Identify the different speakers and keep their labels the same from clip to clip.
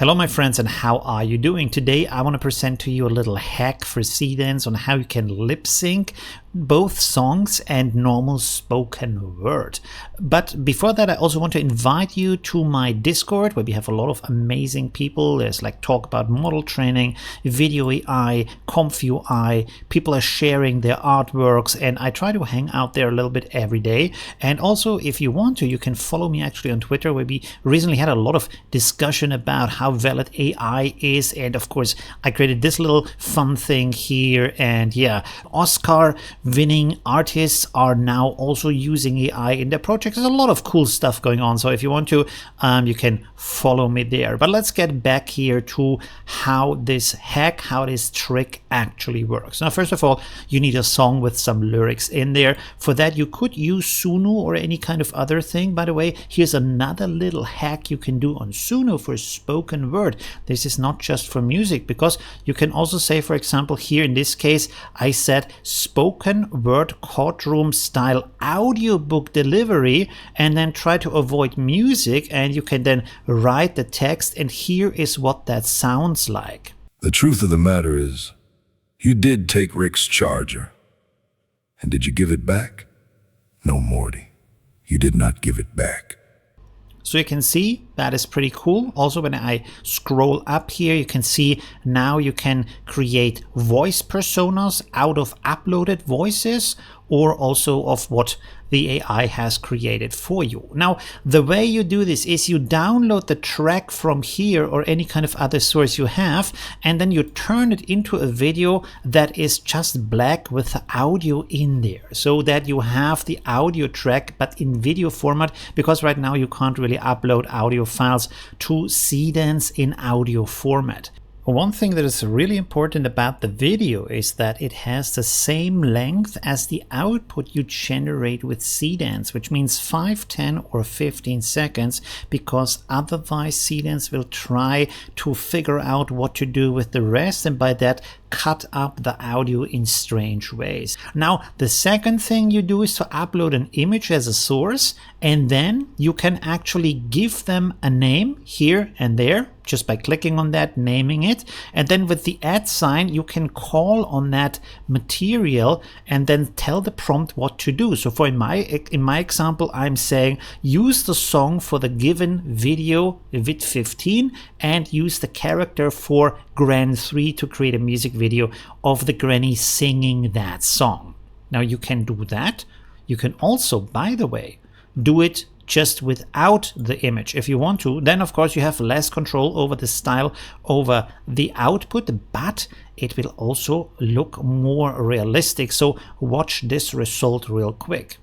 Speaker 1: Hello my friends, and how are you doing? Today I want to present to you a little hack for Seedance on how you can lip sync both songs and normal spoken word. But before that, I also want to invite you to my Discord, where we have a lot of amazing people. There's like talk about model training, video AI, comf UI. People are sharing their artworks, and I try to hang out there a little bit every day. And also, if you want to, you can follow me actually on Twitter, where we recently had a lot of discussion about how valid AI is. And of course, I created this little fun thing here. And yeah, Oscar winning artists are now also using AI in their projects. There's a lot of cool stuff going on. So if you want to, you can follow me there. But let's get back here to how this hack, how this trick actually works. Now, first of all, you need a song with some lyrics in there. For that, you could use Suno or any kind of other thing. By the way, here's another little hack you can do on Suno for spoken word. This is not just for music, because you can also say, for example, here in this case, I said spoken word courtroom style audiobook delivery, and then try to avoid music, and you can then write the text, and here is what that sounds like.
Speaker 2: The truth of the matter is, you did take Rick's charger. And did you give it back? No, Morty. You did not give it back.
Speaker 1: So you can see that is pretty cool. Also, when I scroll up here, you can see now you can create voice personas out of uploaded voices, or also of what the AI has created for you. Now, the way you do this is you download the track from here or any kind of other source you have, and then you turn it into a video that is just black with the audio in there, so that you have the audio track but in video format, because right now you can't really upload audio files to Seedance in audio format. One thing that is really important about the video is that it has the same length as the output you generate with Seedance, which means 5, 10 or 15 seconds, because otherwise Seedance will try to figure out what to do with the rest, and by that cut up the audio in strange ways. Now, the second thing you do is to upload an image as a source, and then you can actually give them a name here and there just by clicking on that, naming it, and then with the @ sign you can call on that material and then tell the prompt what to do. So for in my example, I'm saying use the song for the given video vid 15 and use the character for Gen-3 to create a music video of the granny singing that song. Now you can do that. You can also, by the way, do it just without the image if you want to. Then of course you have less control over the style, over the output, but it will also look more realistic. So watch this result real quick.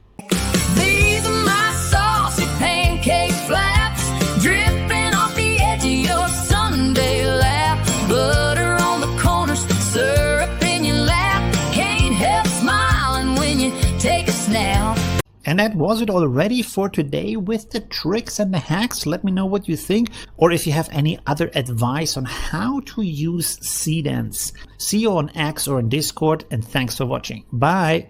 Speaker 3: These are my saucy pancake flaps, dripping off the edge of your Sunday lap, butter on the corners, syrup in your lap, can't help smiling when you take a snap.
Speaker 1: And that was it already for today with the tricks and the hacks. Let me know what you think, or if you have any other advice on how to use Seedance. See you on X or on Discord, and thanks for watching. Bye!